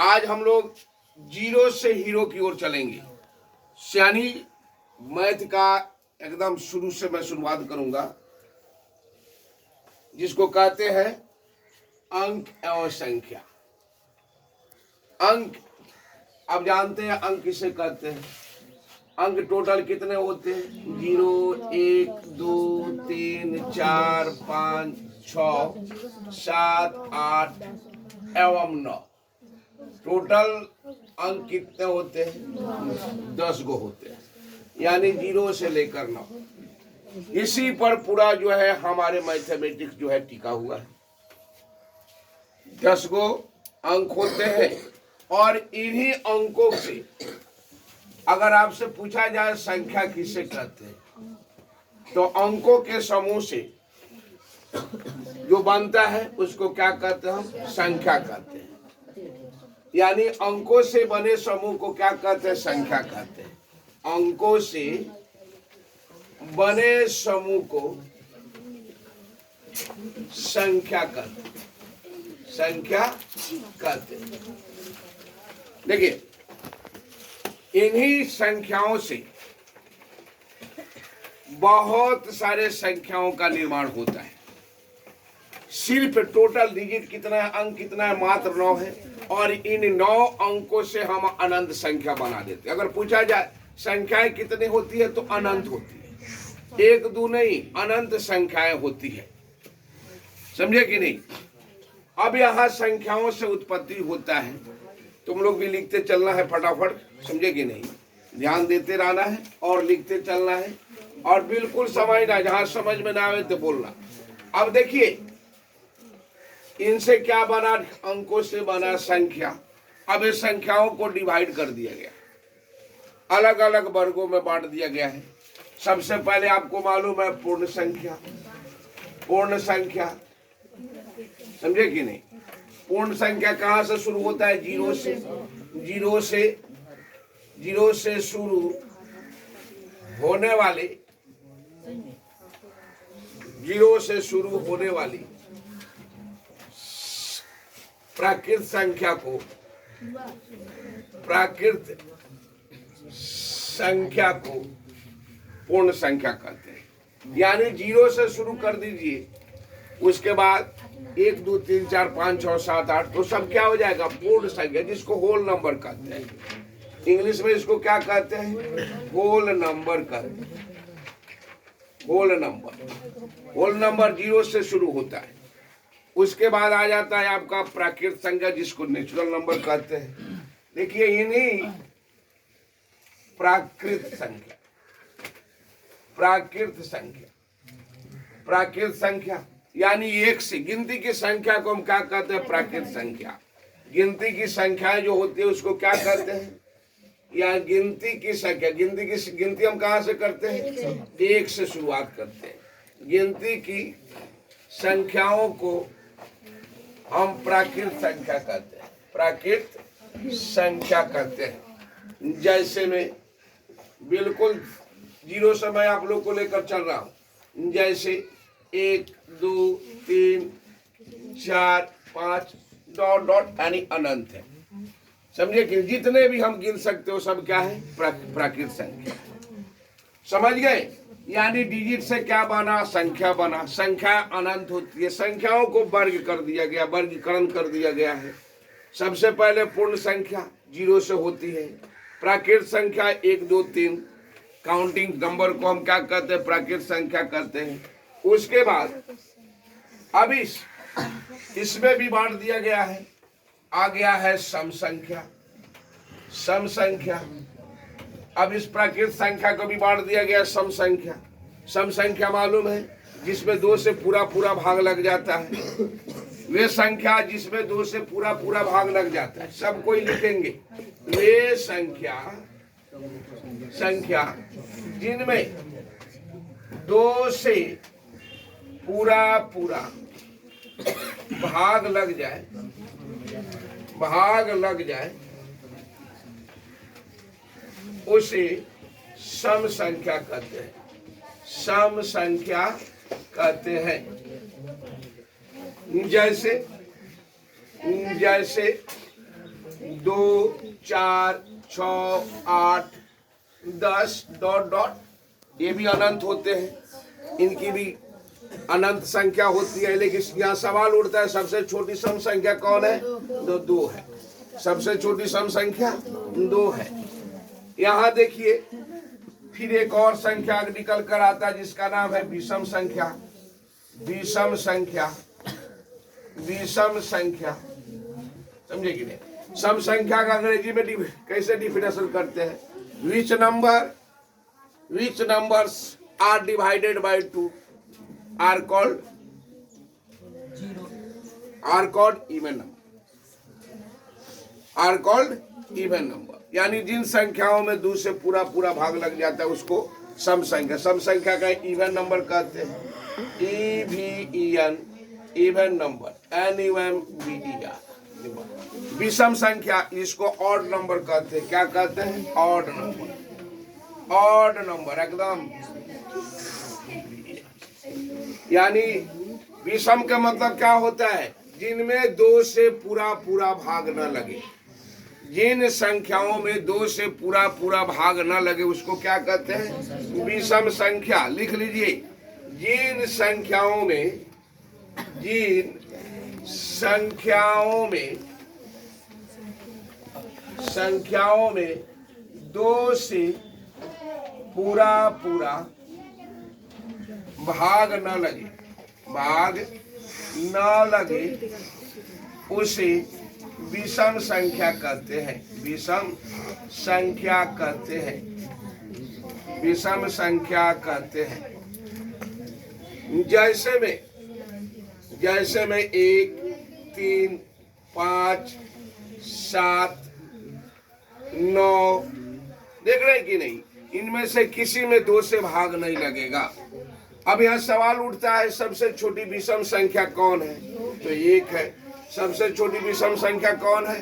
आज हम लोग जीरो से हीरो की ओर चलेंगे। यानी मैथ का एकदम शुरू से मैं शुरुआत करूंगा, जिसको कहते हैं अंक एवं संख्या। अंक अब जानते हैं अंक किसे कहते हैं। अंक टोटल कितने होते हैं? 0 1 2 3 4 5 6 7 8 एवं 9। टोटल अंक कितने होते हैं? 10 गो होते हैं, यानी 0 से लेकर 9। इसी पर पूरा जो है हमारे मैथमेटिक्स जो है टिका हुआ है। 10 गो अंक होते हैं और इन्हीं अंकों से अगर आपसे पूछा जाए संख्या किसे कहते हैं, तो अंकों के समूह से जो बनता है उसको क्या कहते हैं? हम संख्या कहते हैं। यानी अंकों से बने समूह को क्या कहते हैं? संख्या कहते हैं। अंकों से बने समूह को संख्या कहते हैं। संख्या कहते हैं। देखिए, इन्हीं संख्याओं से बहुत सारे संख्याओं का निर्माण होता है। सिर्फ टोटल डिजिट कितना है, अंक कितना है? मात्र 9 है। और इन 9 अंकों से हम अनंत संख्या बना देते हैं। अगर पूछा जाए संख्याएं कितनी होती है, तो अनंत होती है। 1 2 नहीं, अनंत संख्याएं होती है। समझे कि नहीं? अब यहाँ संख्याओं से उत्पत्ति होता है। तुम लोग भी लिखते चलना है फटाफट, समझे कि नहीं? ध्यान देते रहना है और लिखते चलना है, और बिल्कुल समझना, जहां समझ में ना आवे तो बोलना। अब देखिए, इनसे क्या बना? अंकों से बना संख्या। अब इस संख्याओं को डिवाइड कर दिया गया, अलग अलग वर्गों में बांट दिया गया है। सबसे पहले आपको मालूम है पूर्ण संख्या। पूर्ण संख्या समझे कि नहीं? पूर्ण संख्या कहां से शुरू होता है? 0 से। 0 से शुरू होने वाले 0 से शुरू होने वाली प्राकृत संख्या को पूर्ण संख्या कहते हैं। यानी 0 से शुरू कर दीजिए, उसके बाद 1 2 3 4 5 6 7 8, तो सब क्या हो जाएगा? पूर्ण संख्या, जिसको होल नंबर कहते हैं। इंग्लिश में इसको क्या कहते हैं? होल नंबर कहते हैं। होल नंबर 0 से शुरू होता है। उसके बाद आ जाता है आपका प्राकृत संख्या, जिसको नेचुरल नंबर कहते हैं। देखिए, इन्हीं प्राकृत संख्या यानी 1 से गिनती की संख्या को हम क्या कहते हैं? प्राकृत संख्या। गिनती की संख्याएं जो होती है उसको क्या कहते हैं? या गिनती की संख्या। गिनती हम कहां से करते हैं? 1 से शुरुआत करते हैं। गिनती की संख्याओं को हम प्राकृत संख्या कहते हैं। प्राकृत संख्या कहते हैं। जैसे में बिल्कुल 0 से मैं आप लोग को लेकर चल रहा हूं। जैसे 1 2 3 4 5 डॉट डॉट यानी अनंत है। समझे कि जितने भी हम गिन सकते हो सब क्या है? प्राकृत संख्या। समझ गए? यानी डिजिट से क्या बना? संख्या बना। संख्या अनंत होती है। संख्याओं को वर्गीकरण कर दिया गया है। सबसे पहले पूर्ण संख्या 0 से होती है। प्राकृत संख्या 1 2 3 काउंटिंग नंबर को हम क्या कहते हैं? प्राकृत संख्या कहते हैं। उसके बाद अब इसमें भी बांट दिया गया है। आ गया है सम संख्या। अब इस प्राकृत संख्या को भी बांट दिया गया सम संख्या मालूम है, जिसमें 2 से पूरा भाग लग जाता है। वे संख्या जिसमें 2 से पूरा भाग लग जाता है, सब कोई लिखेंगे। वे संख्या जिनमें 2 से पूरा भाग लग जाए उसे सम संख्या कहते हैं। सम संख्या कहते हैं। जैसे 2 4 6 8 10 डॉट डॉट, ये भी अनंत होते हैं, इनकी भी अनंत संख्या होती है। लेकिन यहाँ सवाल उठता है सबसे छोटी सम संख्या कौन है? तो 2 है। सबसे छोटी सम संख्या 2 है। यहाँ देखिए फिर एक और संख्या निकल कर आता है जिसका नाम है विषम संख्या। विषम संख्या, विषम संख्या, समझे कि नहीं? सम संख्या का अंग्रेजी में कैसे डिफिनेशन करते हैं? Which numbers are divided by 2 are called even number, are called even number. यानी जिन संख्याओं में 2 से पूरा पूरा भाग लग जाता है उसको सम संख्या, सम संख्या का इवन नंबर कहते हैं। EVEN, even number, NUMBER। विषम संख्या इसको ऑड नंबर कहते हैं। क्या कहते हैं? ऑड नंबर, ऑड नंबर एकदम। यानी विषम का मतलब क्या होता है? जिनमें 2 से पूरा पूरा भाग न लगे। जिन संख्याओं में 2 से पूरा पूरा भाग न लगे उसको क्या कहते हैं? विषम संख्या। लिख लीजिए, जिन संख्याओं में 2 से पूरा पूरा भाग न लगे उसे विषम संख्या कहते हैं। विषम संख्या कहते हैं। विषम संख्या कहते हैं। जैसे में 1 3 5 7 9, देख रहे हैं कि नहीं? इनमें से किसी में 2 से भाग नहीं लगेगा। अब यहाँ सवाल उठता है सबसे छोटी विषम संख्या कौन है? तो 1 है। सबसे छोटी विषम संख्या कौन है?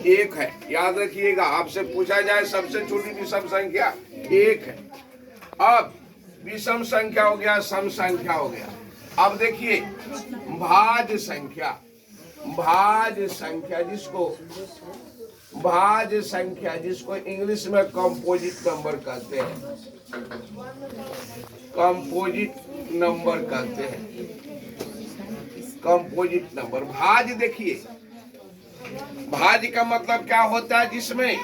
1 है। याद रखिएगा, आपसे पूछा जाए सबसे छोटी विषम संख्या 1 है। अब विषम संख्या हो गया, सम संख्या हो गया। अब देखिए भाज्य संख्या, भाज्य संख्या जिसको इंग्लिश में कंपोजिट नंबर कहते हैं। कंपोजिट नंबर कहते हैं। Composite number. भाज्य देखिए, भाज्य का मतलब क्या होता है? जिसमें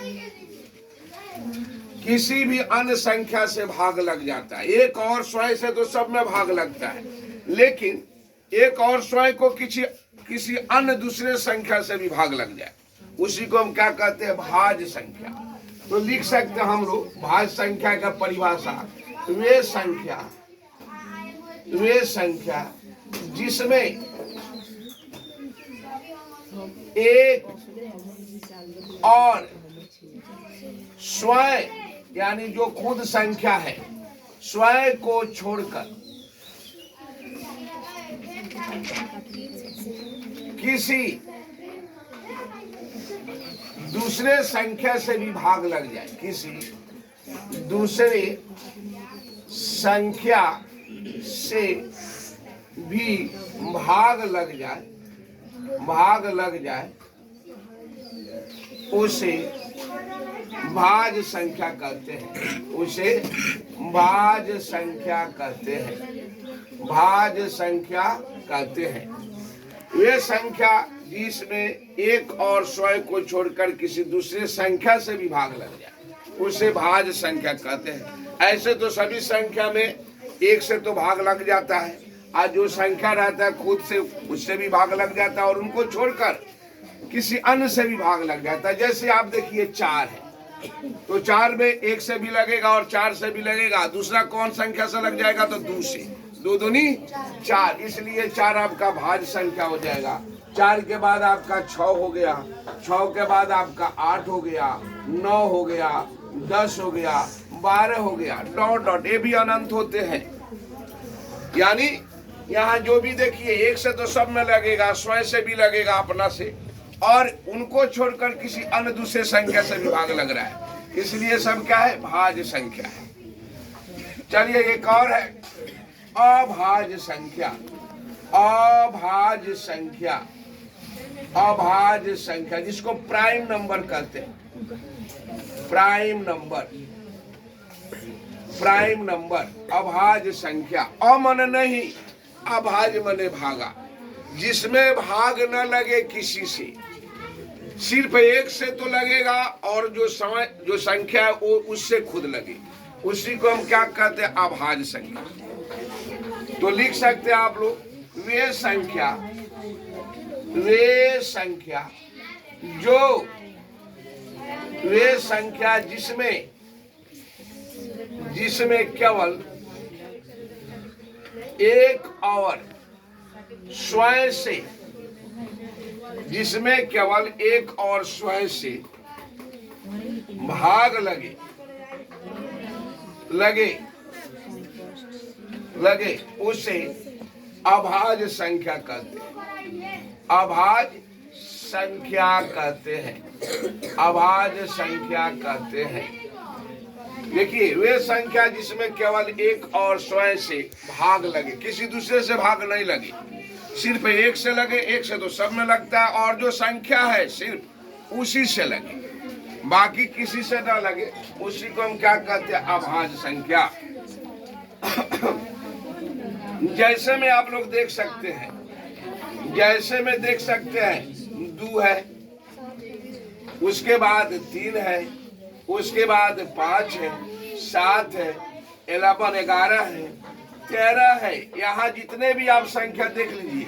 किसी भी अन्य संख्या से भाग लग जाता है। 1 और स्वयं से तो सब में भाग लगता है, लेकिन 1 और स्वयं को किसी अन्य दूसरे संख्या से भी भाग लग जाए, उसी को हम क्या कहते हैं? भाज्य संख्या। तो लिख सकते हैं हम लोग भाज्य संख्या का परिभाषा, वे संख्या जिसमें 1 और स्वयं यानी जो खुद संख्या है, स्वयं को छोड़कर किसी दूसरे संख्या से भी भाग लग जाए, किसी दूसरे संख्या से भी भाग लग जाए उसे भाज्य संख्या कहते हैं। उसे भाज्य संख्या कहते हैं। भाज्य संख्या कहते हैं। वे संख्या जिसमें 1 और स्वयं को छोड़कर किसी दूसरे संख्या से भी भाग लग जाए उसे भाज्य संख्या कहते हैं। ऐसे तो सभी संख्या में 1 से तो भाग लग जाता है, आज जो संख्या रहता है खुद से उससे भी भाग लग जाता है और उनको छोड़कर किसी अन्य से भी भाग लग जाता है। जैसे आप देखिए 4 है, तो 4 में 1 से भी लगेगा और 4 से भी लगेगा, दूसरा कौन संख्या से लग जाएगा? तो 2 से। 2 दूनी 4, इसलिए 4 आपका भाज्य संख्या हो जाएगा। 4 के बाद आपका 6 हो गया, 6 के बाद आपका 8 हो गया, 9 हो गया, 10 हो गया, 12 हो गया, डॉट डॉट। ये भी अनंत होते हैं। यानी यहाँ जो भी देखिए 1 से तो सब में लगेगा, स्वयं से भी लगेगा, अपना से, और उनको छोड़कर किसी अन्य दूसरे संख्या से भी भाग लग रहा है, इसलिए सब क्या है? भाज्य संख्या है। चलिए एक और है अभाज्य संख्या। अभाज्य संख्या अभाज्य संख्या, जिसको प्राइम नंबर कहते हैं। प्राइम नंबर, प्राइम नंबर अभाज्य संख्या। अमन नहीं, अभाज्य मने भागा, जिसमें भाग न लगे किसी से, सिर्फ एक से तो लगेगा और जो संख्या है वो उससे खुद लगे, उसी को हम क्या कहते हैं? अभाज्य संख्या। तो लिख सकते हैं आप लोग, वे संख्या जिसमें केवल एक और स्वयं से, जिसमें केवल एक और स्वयं से भाग लगे उसे अभाज्य संख्या कहते हैं। अभाज्य संख्या कहते हैं। अभाज्य संख्या कहते हैं। देखिए, वे संख्या जिसमें केवल एक और स्वयं से भाग लगे, किसी दूसरे से भाग नहीं लगे, सिर्फ एक से लगे, एक से तो सब में लगता है, और जो संख्या है सिर्फ उसी से लगे, बाकी किसी से ना लगे, उसी को हम क्या कहते हैं? अभाज्य संख्या। जैसे में आप लोग देख सकते हैं, जैसे में देख सकते हैं 2 है, उसके बाद 3 है, उसके बाद 5 है, 7 है, 11 है, 13 है। यहाँ जितने भी आप संख्या देख लीजिए,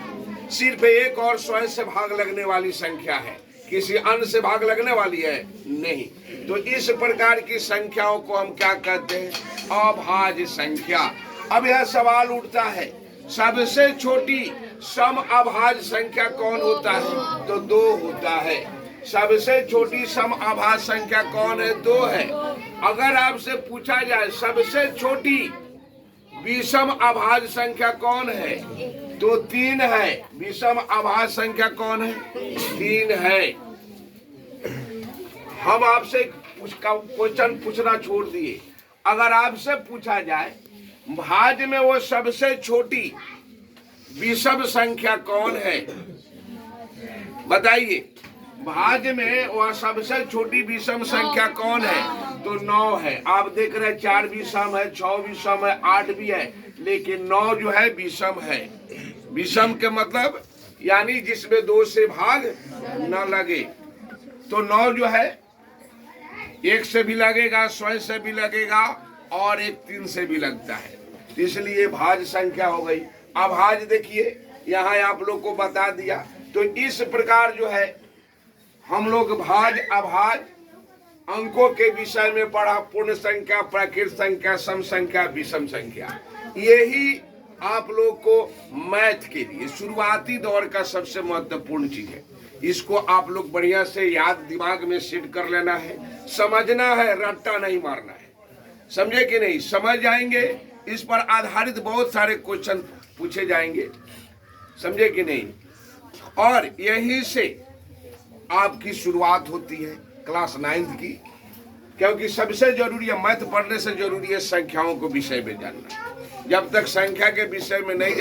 सिर्फ एक और स्वयं से भाग लगने वाली संख्या है, किसी अन्य से भाग लगने वाली है नहीं। तो इस प्रकार की संख्याओं को हम क्या कहते हैं? अभाज्य संख्या। अब यह सवाल उठता है, सबसे छोटी सम अभाज्य संख्या कौन होता है? तो 2 होता है। सबसे छोटी सम अभाज्य संख्या कौन है? 2 है। अगर आपसे पूछा जाए सबसे छोटी विषम अभाज्य संख्या कौन है? तो 3 है। विषम अभाज्य संख्या कौन है? 3 है। हम आपसे क्वेश्चन पूछना छोड़ दिए, अगर आपसे पूछा जाए भाज्य में वो सबसे छोटी विषम संख्या कौन है, बताइए। भाज्य में वह सबसे छोटी विषम संख्या कौन है? तो 9 है। आप देख रहे हैं 4 विषम है, 6 विषम है, 8 भी है, लेकिन 9 जो है विषम है। विषम के मतलब यानी जिसमें 2 से भाग न लगे। तो 9 जो है एक से भी लगेगा, स्वयं से भी लगेगा, और एक 3 से भी लगता है, इसलिए भाज्य संख्या हो गई। अभाज्य देखिए यहाँ आप लोग को बता दिया। तो इस प्रकार जो है हम लोग भाज्य अभाज्य अंकों के विषय में पढ़ा। पूर्ण संख्या, प्राकृत संख्या, सम संख्या, विषम संख्या। यही आप लोग को मैथ के लिए शुरुआती दौर का सबसे महत्वपूर्ण चीज है। इसको आप लोग बढ़िया से याद दिमाग में सेट कर लेना है, समझना है, रट्टा नहीं मारना है। समझे कि नहीं? समझ जाएंगे, इस पर आधारित बहुत सारे क्वेश्चन पूछे जाएंगे। समझे कि नहीं? और यही से आपकी शुरुआत होती है क्लास 9th की, क्योंकि सबसे जरूरी है, मैथ पढ़ने से जरूरी है संख्याओं को विषय में जानना। जब तक संख्या के विषय में नहीं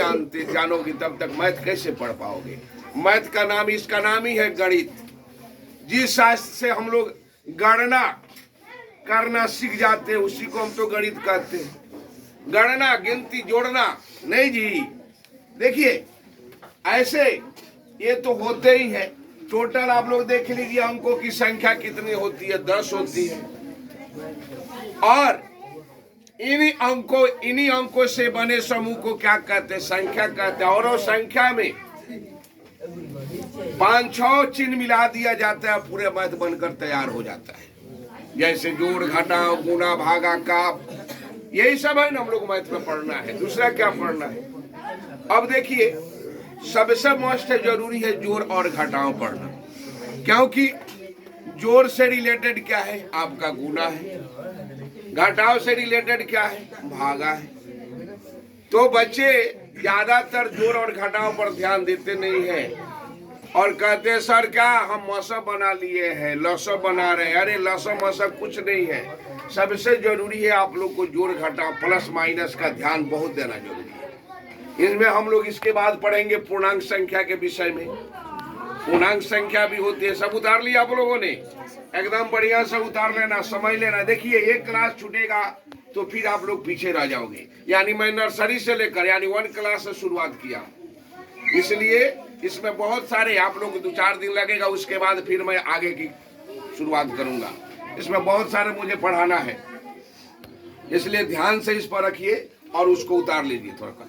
जानोगे तब तक मैथ कैसे पढ़ पाओगे? मैथ का नाम, इसका नाम ही है गणित। जिस शास्त्र से हम लोग गणना करना सीख जाते हैं उसी को हम तो गणित कहते हैं। गणना, गिनती, जोड़ना नहीं जी। देखिए ऐसे ये तो होते ही है। टोटल आप लोग देख लीजिए अंकों की संख्या कितनी होती है? 10 होती है। और इन्हीं अंकों से बने समूह को क्या कहते हैं? संख्या कहते हैं। और उस संख्या में 5-6 चिन्ह मिला दिया जाता है, पूरे मैथ बनकर तैयार हो जाता है। जैसे जोड़, घटाव, गुणा, भागा, काप, यही सब है ना हम लोग मैथ में पढ़ना है। दूसरा क्या पढ़ना है? अब देखिए सबसे मोस्ट जरूरी है जोड़ और घटाव पढ़ना, क्योंकि जोड़ से रिलेटेड क्या है? आपका गुणा है। घटाव से रिलेटेड क्या है? भागा है। तो बच्चे ज्यादातर जोड़ और घटाव पर ध्यान देते नहीं है और कहते हैं सर क्या हम मौसम बना लिए हैं, लसम बना रहे हैं। अरे लसम मौसम कुछ नहीं है। सबसे जरूरी है आप लोग को जोड़ घटाव प्लस माइनस का ध्यान बहुत देना जरूरी है। इसमें हम लोग इसके बाद पढ़ेंगे पूर्णांक संख्या के विषय में। पूर्णांक संख्या भी होती है। सब उतार लिया आप लोगों ने? एकदम बढ़िया से उतार लेना, समझ लेना। देखिए एक क्लास छूटेगा तो फिर आप लोग पीछे रह जाओगे। यानी मैं नर्सरी से लेकर यानी 1 क्लास से शुरुआत किया, इसलिए इसमें बहुत सारे आप लोग 2-4 दिन लगेगा, उसके बाद फिर मैं आगे की शुरुआत करूंगा। इसमें बहुत सारे मुझे पढ़ाना है, इसलिए ध्यान से इस पर रखिए और उसको उतार लीजिए थोड़ा।